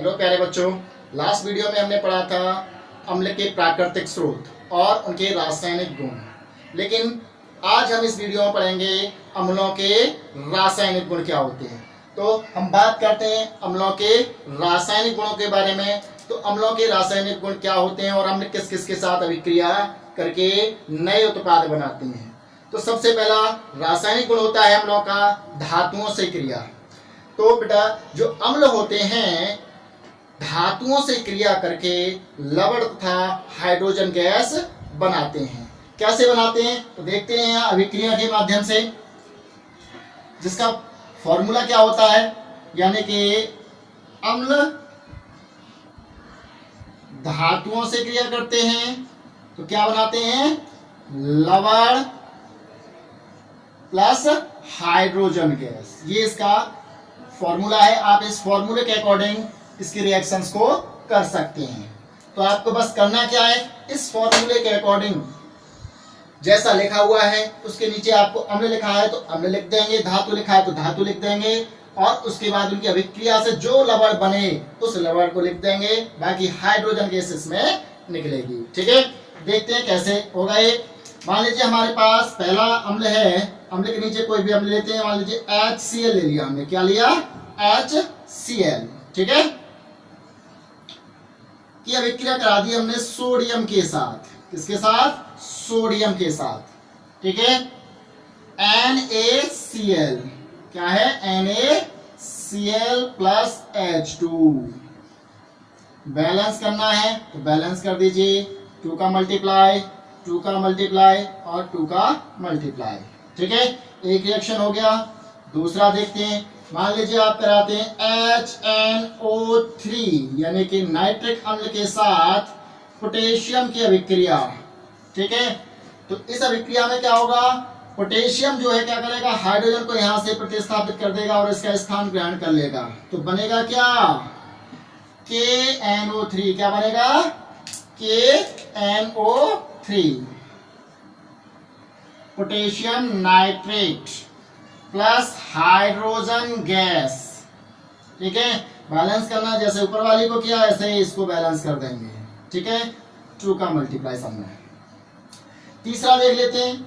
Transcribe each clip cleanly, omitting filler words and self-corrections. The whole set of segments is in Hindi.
हेलो प्यारे बच्चों, लास्ट वीडियो में हमने पढ़ा था अम्ल के प्राकृतिक स्रोत और उनके रासायनिक गुण। लेकिन आज हम इस वीडियो में पढ़ेंगे अम्लों के रासायनिक गुण क्या होते हैं। तो हम बात करते हैं अम्लों के रासायनिक गुणों के बारे में। तो अम्लों के रासायनिक गुण क्या होते हैं और अम्ल किस किस के साथ अभिक्रिया करके नए उत्पाद बनाते हैं। तो सबसे पहला रासायनिक गुण होता है अम्लों का धातुओं से क्रिया। तो बेटा जो अम्ल होते हैं धातुओं से क्रिया करके लवण तथा हाइड्रोजन गैस बनाते हैं। कैसे बनाते हैं तो देखते हैं यहाँ अभिक्रिया के माध्यम से, जिसका फॉर्मूला क्या होता है, यानी कि अम्ल धातुओं से क्रिया करते हैं तो क्या बनाते हैं, लवण प्लस हाइड्रोजन गैस। ये इसका फॉर्मूला है। आप इस फॉर्मूले के अकॉर्डिंग इसके रिएक्शंस को कर सकते हैं। तो आपको बस करना क्या है, इस फॉर्मूले के अकॉर्डिंग जैसा लिखा हुआ है उसके नीचे आपको अम्ल लिखा है तो अम्ल लिख देंगे, धातु लिखा है तो धातु लिख देंगे, और उसके बाद उनकी अभिक्रिया से जो लवण बने उस लवण को लिख देंगे। बाकी हाइड्रोजन गैस इसमें निकलेगी। ठीक है, देखते हैं कैसे होगा ये। मान लीजिए हमारे पास पहला अम्ल है, अम्ल के नीचे कोई भी अम्ल लेते हैं। मान लीजिए HCl ले लिया हमने। क्या लिया, HCl। ठीक है, की अभिक्रिया करा दी हमने सोडियम के साथ। किसके साथ, सोडियम के साथ। ठीक है, NaCl। क्या है, NaCl प्लस H2। बैलेंस करना है तो बैलेंस कर दीजिए, 2 का मल्टीप्लाई, 2 का मल्टीप्लाई और 2 का मल्टीप्लाई। ठीक है, एक रिएक्शन हो गया। दूसरा देखते हैं, मान लीजिए आप कराते हैं HNO3 यानी कि नाइट्रिक अम्ल के साथ पोटेशियम की अभिक्रिया। ठीक है, तो इस अभिक्रिया में क्या होगा, पोटेशियम जो है क्या करेगा, हाइड्रोजन को यहां से प्रतिस्थापित कर देगा और इसका स्थान ग्रहण कर लेगा। तो बनेगा क्या, KNO3। क्या बनेगा, KNO3 potassium nitrate plus hydrogen gas. ठीक है, बैलेंस करना, जैसे ऊपर वाली को किया ऐसे ही इसको बैलेंस कर देंगे। ठीक है, 2 का मल्टीप्लाई सामने। तीसरा देख लेते हैं,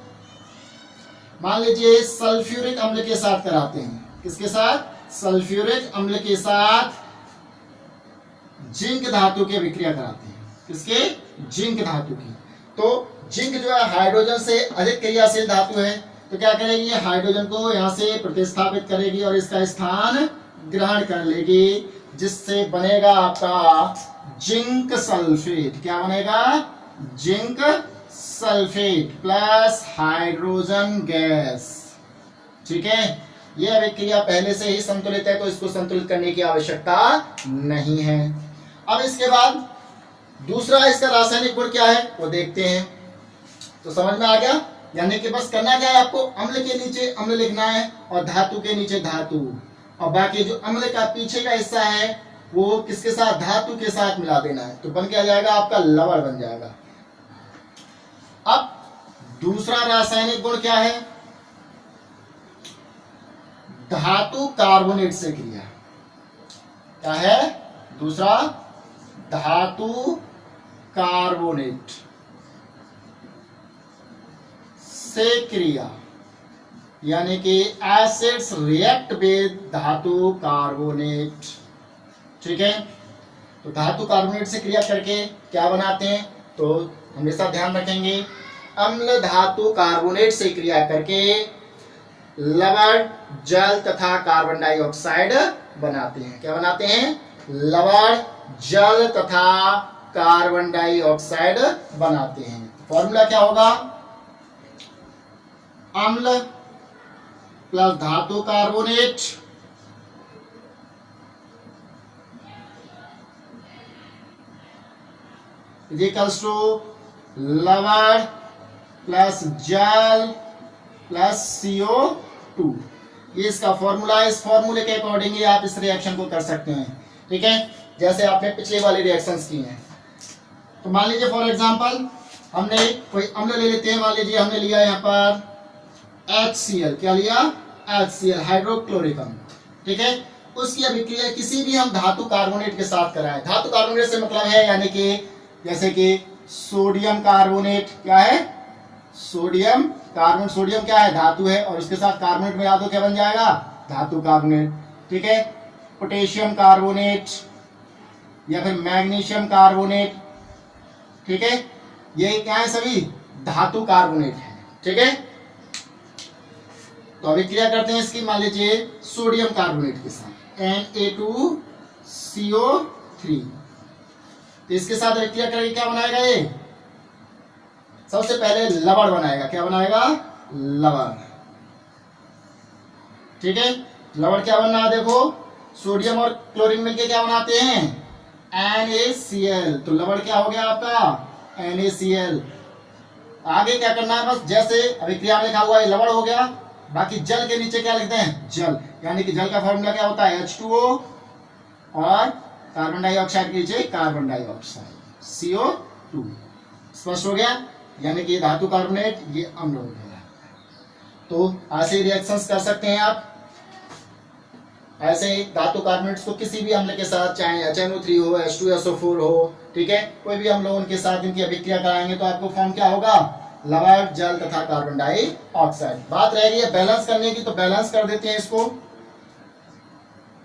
मान लीजिए सल्फ्यूरिक अम्ल के साथ कराते हैं। किसके साथ, सल्फ्यूरिक अम्ल के साथ जिंक धातु की अभिक्रिया कराते हैं। किसके, जिंक धातु की। तो जिंक जो है हाइड्रोजन से अधिक क्रियाशील धातु है, तो क्या करेगी, हाइड्रोजन को यहां से प्रतिस्थापित करेगी और इसका स्थान ग्रहण कर लेगी, जिससे बनेगा आपका जिंक सल्फेट। क्या बनेगा, zinc sulphate plus hydrogen gas. ठीक है, यह अभिक्रिया पहले से ही संतुलित है तो इसको संतुलित करने की आवश्यकता नहीं है। अब इसके बाद दूसरा इसका रासायनिक गुण क्या है वो देखते हैं। तो समझ में आ गया, यानी कि बस करना क्या है, आपको अम्ल के नीचे अम्ल लिखना है और धातु के नीचे धातु, और बाकी जो अम्ल का पीछे का हिस्सा है वो किसके साथ, धातु के साथ मिला देना है। तो बन क्या जाएगा, आपका लवण बन जाएगा। अब दूसरा रासायनिक गुण क्या है, धातु कार्बोनेट से क्रिया। क्या है, दूसरा धातु कार्बोनेट से क्रिया, यानी कि एसिड्स रिएक्ट विद धातु कार्बोनेट। ठीक है, तो धातु कार्बोनेट से क्रिया करके क्या बनाते हैं, तो हमेशा ध्यान रखेंगे, अम्ल धातु कार्बोनेट से क्रिया करके लवण, जल तथा कार्बन डाइऑक्साइड बनाते हैं। क्या बनाते हैं, लवण, जल तथा कार्बन डाइऑक्साइड बनाते हैं। फॉर्मूला क्या होगा, अम्ल प्लस धातु कार्बोनेट इक्वल्स टू लवण प्लस जल प्लस CO2। ये इसका फॉर्मूला है। इस फॉर्मूले के अकॉर्डिंग ही आप इस रिएक्शन को कर सकते हैं। ठीक है, जैसे आपने पिछले वाले रिएक्शंस की हैं। तो मान लीजिए फॉर एग्जांपल हमने कोई अम्ल ले लेते हैं। मान लीजिए हमने लिया यहाँ पर HCl। क्या लिया, HCl हाइड्रोक्लोरिक अम्ल। ठीक है, उसकी अभिक्रिया किसी भी हम धातु कार्बोनेट के साथ कराएं। धातु कार्बोनेट से मतलब है यानी कि जैसे कि सोडियम कार्बोनेट, क्या है, सोडियम कार्बोनेट, सोडियम क्या है, धातु है, और उसके साथ कार्बोनेट में क्या बन जाएगा, धातु कार्बोनेट, ठीक है। पोटेशियम कार्बोनेट या फिर मैग्नीशियम कार्बोनेट, ठीक है, ये क्या है, सभी धातु कार्बोनेट है, ठीक है। तो अभिक्रिया करते हैं इसकी, मान लीजिए सोडियम कार्बोनेट के साथ Na2CO3, तो इसके साथ अभिक्रिया करेंगे, क्या बनाएगा ये, सबसे पहले लवण बनाएगा, क्या बनाएगा, लवण, ठीक है। लवण क्या बनना है, देखो सोडियम और क्लोरीन मिलके क्या बनाते हैं, NaCl, तो लवण क्या हो गया आपका, NaCl। आगे क्या करना है, बस जैसे अभिक्रिया में लिखा हुआ है लवण हो गया, बाकी जल के नीचे क्या लिखते हैं, जल, यानी कि जल का फॉर्मूला क्या होता है, H2O, और कार्बन डाइऑक्साइड के नीचे कार्बन डाइऑक्साइड, CO2। स्पष्ट हो गया, यानी कि धातु कार्बोनेट, ये अम्ल हो गया। तो ऐसे रिएक्शंस कर सकते हैं आप, ऐसे धातु कार्बोनेट्स को किसी भी अम्ल के साथ, चाहे HNO3 हो, H2SO4 हो, ठीक है, कोई भी अम्ल उनके साथ इनकी अभिक्रिया कराएंगे तो आपको फॉर्म क्या होगा, लवण, जल तथा कार्बन डाइऑक्साइड। बात रह गई है बैलेंस करने की, तो बैलेंस कर देते हैं इसको।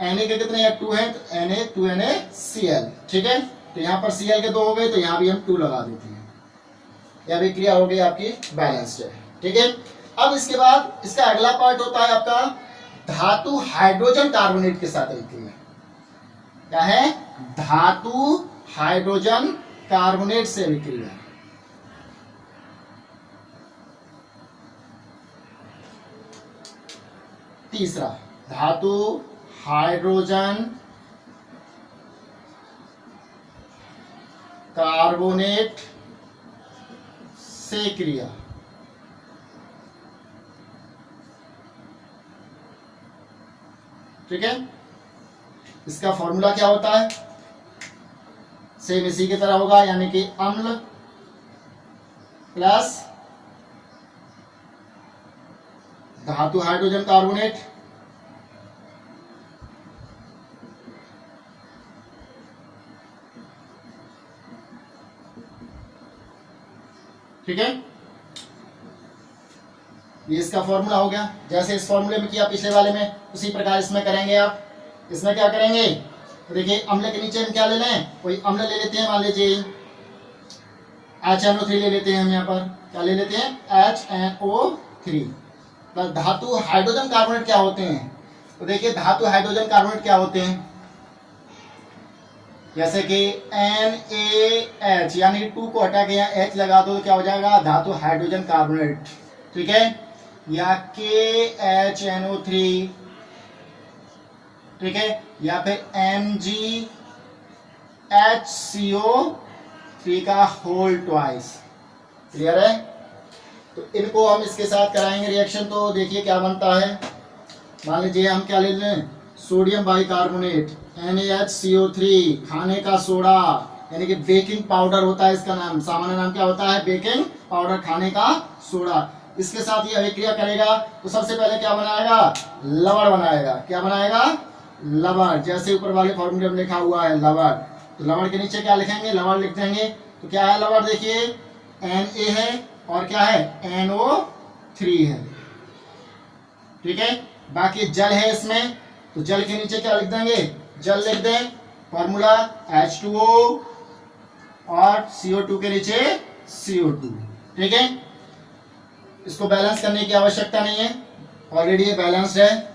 Na के कितने हैं, 2 हैं, तो Na2NaCl, ठीक है। तो यहाँ पर Cl के 2 हो गए, तो यहाँ भी हम 2 लगा देते हैं, यह अभिक्रिया हो गई आपकी बैलेंस्ड है, ठीक है। अब इसके बाद इसका अगला पार्ट होता है आपका धातु हाइड्रोजन कार्बोनेट के साथ अभिक्रिया। क्या है, धातु हाइड्रोजन कार्बोनेट से अभिक्रिया। तीसरा, धातु हाइड्रोजन कार्बोनेट से क्रिया। ठीक है, इसका फॉर्मूला क्या होता है, सेम इसी की तरह होगा, यानी कि अम्ल प्लस धातु हाइड्रोजन कार्बोनेट, ठीक है। ये इसका फॉर्मूला हो गया, जैसे इस फॉर्मूले में किया पिछले वाले में, उसी प्रकार इसमें करेंगे आप। इसमें क्या करेंगे, तो देखिए अम्ल के नीचे हम क्या ले लें, कोई अम्ल ले लेते हैं, मान लीजिए HNO3 ले लेते हैं हम, यहाँ पर क्या ले लेते हैं, HNO3 प्लस धातु हाइड्रोजन कार्बोनेट क्या होते हैं, तो देखिए धातु हाइड्रोजन कार्बोनेट क्या होते हैं, जैसे कि NaH, यानी 2 को हटा के यहाँ H लगा दो तो क्या हो जाएगा, धातु हाइड्रोजन कार्बोनेट, ठीक है, या KHNO3, ठीक है, या फिर MgHCO3 का होल ट्वाइस। क्लियर है, तो इनको हम इसके साथ कराएंगे रिएक्शन, तो देखिए क्या बनता है। मान लीजिए हम क्या ले लें, सोडियम बाइकार्बोनेट NaHCO3, खाने का सोडा, यानी कि बेकिंग पाउडर होता है इसका नाम, सामान्य नाम क्या होता है, बेकिंग पाउडर, खाने का सोडा। इसके साथ ये अभिक्रिया करेगा तो सबसे पहले क्या बनाएगा, लवण बनाएगा। क्या बनाएगा, लवण, जैसे ऊपर वाले फॉर्मूले में लिखा हुआ है लवण, तो लवण के नीचे क्या लिखेंगे, लवण लिख देंगे। तो क्या है लवण, देखिए Na है और क्या है, NO3 है, ठीक है। बाकी जल है इसमें, तो जल के नीचे क्या लिख देंगे, जल लिख दें, फॉर्मूला H2O और CO2 के नीचे CO2, ठीक है। इसको बैलेंस करने की आवश्यकता नहीं है, ऑलरेडी ये बैलेंस्ड है।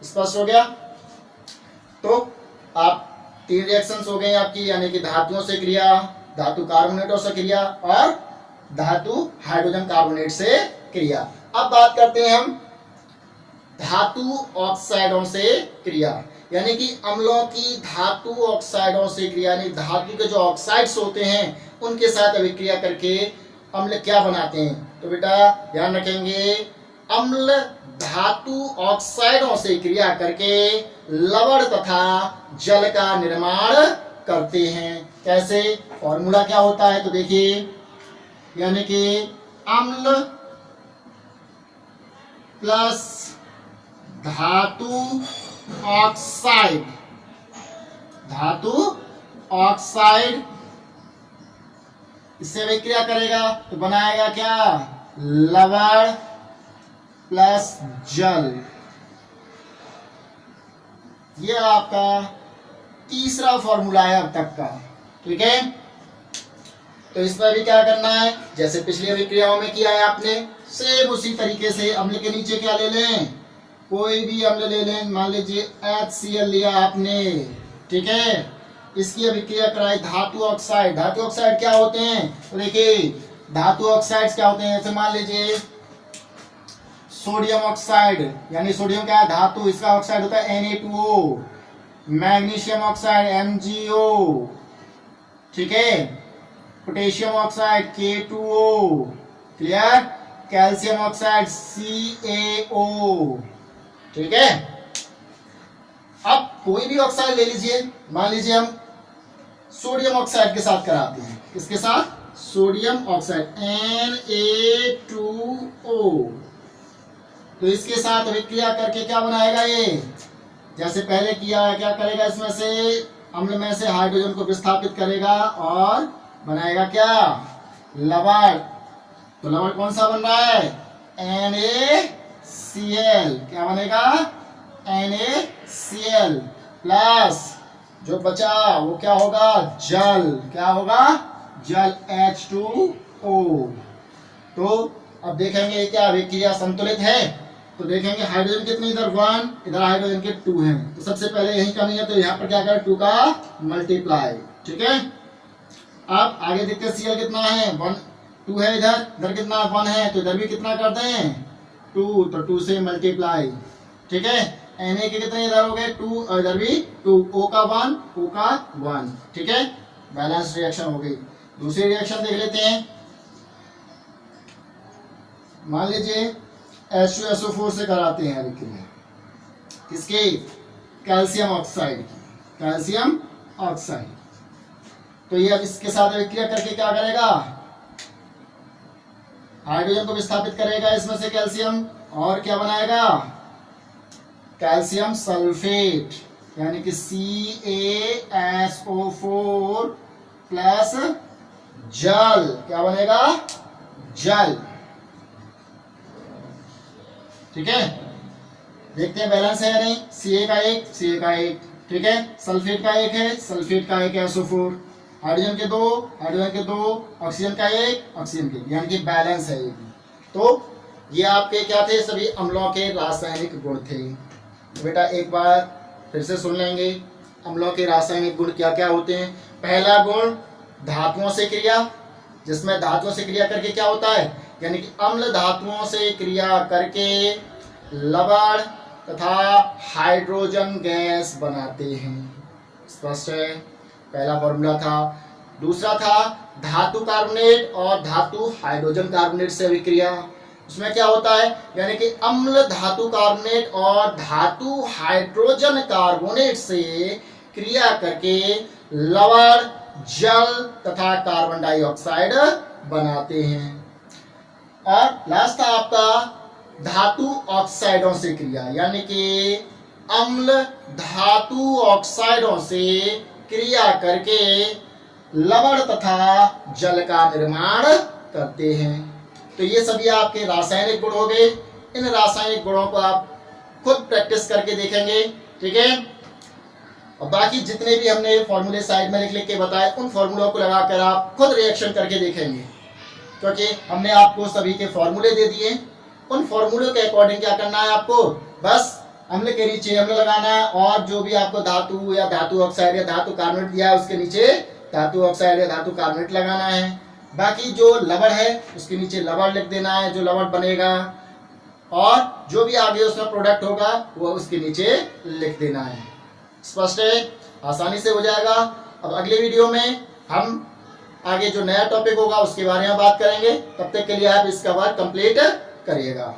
स्पष्ट हो गया, तो आप 3 रिएक्शंस हो गए आपकी, यानी कि धातुओं से क्रिया, धातु कार्बोनेटों से क्रिया और धातु हाइड्रोजन कार्बोनेट से क्रिया। अब बात करते हैं हम धातु ऑक्साइडों से क्रिया, यानी कि अम्लों की धातु ऑक्साइडों से क्रिया, यानी धातु के जो ऑक्साइड्स होते हैं उनके साथ अभिक्रिया करके अम्ल क्या बनाते हैं। तो बेटा ध्यान रखेंगे, अम्ल धातु ऑक्साइडों से क्रिया करके लवण तथा जल का निर्माण करते हैं। कैसे, फॉर्मूला क्या होता है, तो देखिए, यानी कि अम्ल प्लस धातु ऑक्साइड, धातु ऑक्साइड, इससे अभिक्रिया करेगा तो बनाएगा क्या, लवण प्लस जल। ये आपका तीसरा फॉर्मूला है अब तक का, ठीक है। तो इसमें भी क्या करना है, जैसे पिछली अभिक्रियाओं में किया है आपने, सेम उसी तरीके से अम्ल के नीचे क्या ले लें, कोई भी अम्ल ले लें, मान लीजिए HCl लिया आपने, ठीक है। इसकी अभिक्रिया कराई धातु ऑक्साइड। धातु ऑक्साइड क्या होते हैं, तो देखिए धातु ऑक्साइड्स क्या होते हैं, जैसे मान लीजिए सोडियम ऑक्साइड, यानी सोडियम क्या है, धातु, इसका ऑक्साइड होता है Na2O, मैग्नीशियम ऑक्साइड MgO, ठीक है, potassium oxide K2O, clear, calcium oxide CaO, ठीक है। अब कोई भी ऑक्साइड ले लीजिए, मान लीजिए हम सोडियम ऑक्साइड के साथ कराते हैं, किसके साथ, सोडियम ऑक्साइड Na2O, तो इसके साथ अभिक्रिया करके क्या बनाएगा, ये जैसे पहले किया है, क्या करेगा, इसमें से अम्ल में से हाइड्रोजन को विस्थापित करेगा और बनाएगा क्या, लवण। तो लवण कौन सा बन रहा है, NaCl, क्या बनेगा, NaCl प्लस जो बचा वो क्या होगा, जल, क्या होगा, जल H2O। तो अब देखेंगे क्या अभिक्रिया संतुलित है, तो देखेंगे हाइड्रोजन कितने, इधर 1, इधर हाइड्रोजन के 2 हैं, तो सबसे पहले यही कमी है, तो यहाँ पर क्या करें, 2 का मल्टीप्लाई, ठीक है। अब आगे देखते हैं Cl कितना है, 1, 2 है, इधर कितना 1 है, तो इधर भी कितना कर दें, 2, तो 2 से मल्टीप्लाई, ठीक है। Na के कितने इधर हो गए 2 और इधर भी 2, O का 1, O का 1, ठीक है, बैलेंस रिएक्शन हो गई। दूसरी रिएक्शन देख लेते हैं, मान लीजिए H2SO4 से कराते हैं अभिक्रिया, किसके, कैल्शियम ऑक्साइड की, कैल्शियम ऑक्साइड। तो ये अब इसके साथ अभिक्रिया करके क्या करेगा, हाइड्रोजन को विस्थापित करेगा इसमें से कैल्शियम, और क्या बनाएगा, कैल्शियम सल्फेट, यानी कि CaSO4 प्लस जल, क्या बनेगा, जल, ठीक है। देखते हैं बैलेंस है या नहीं, Ca का 1, Ca का 1, ठीक है, सल्फेट का 1 है, सल्फेट का 1 है, SO4, हाइड्रोजन के 2, हाइड्रोजन के 2, ऑक्सीजन का 1, ऑक्सीजन के, यानी कि बैलेंस है ये भी। तो ये आपके क्या थे, सभी अम्लों के रासायनिक गुण थे। बेटा एक बार फिर से सुन लेंगे, अम्लों के रासायनिक गुण क्या क्या होते हैं। पहला गुण धातुओं से क्रिया, जिसमें धातुओं से क्रिया करके क्या होता है, यानी कि अम्ल धातुओं से क्रिया करके लवण तथा हाइड्रोजन गैस बनाते हैं। स्पष्ट है, पहला फॉर्मूला था। दूसरा था धातु कार्बोनेट और धातु हाइड्रोजन कार्बोनेट से अभिक्रिया, उसमें क्या होता है, यानी कि अम्ल धातु कार्बोनेट और धातु हाइड्रोजन कार्बोनेट से क्रिया करके लवण, जल तथा कार्बन डाइऑक्साइड बनाते हैं। और लास्ट था आपका धातु ऑक्साइडों से क्रिया, यानी कि अम्ल धातु ऑक्साइडों से क्रिया करके लवण तथा जल का निर्माण करते हैं। तो ये सभी आपके रासायनिक गुण हो गए। इन रासायनिक गुणों को आप खुद प्रैक्टिस करके देखेंगे, ठीक है। और बाकी जितने भी हमने फॉर्मूले साइड में लिख के बताए, उन फॉर्मूलों को लगाकर आप खुद रिएक्शन करके देखेंगे, क्योंकि हमने आपको सभी के फॉर्मूले दे दिए। उन फॉर्मूलों के अकॉर्डिंग क्या करना है, आपको बस अम्ल के नीचे अम्ल लगाना है, और जो भी आपको धातु या धातु ऑक्साइड या धातु कार्बोनेट दिया है उसके नीचे धातु ऑक्साइड या धातु कार्बोनेट लगाना है। बाकी जो लवण है उसके नीचे लवण लिख देना है, जो लवण बनेगा, और जो भी आगे उसका प्रोडक्ट होगा वो उसके नीचे लिख देना है। स्पष्ट है, आसानी से हो जाएगा। अब अगले वीडियो में हम आगे जो नया टॉपिक होगा उसके बारे में बात करेंगे। तब तक के लिए आप इसका वर्क कंप्लीट करिएगा।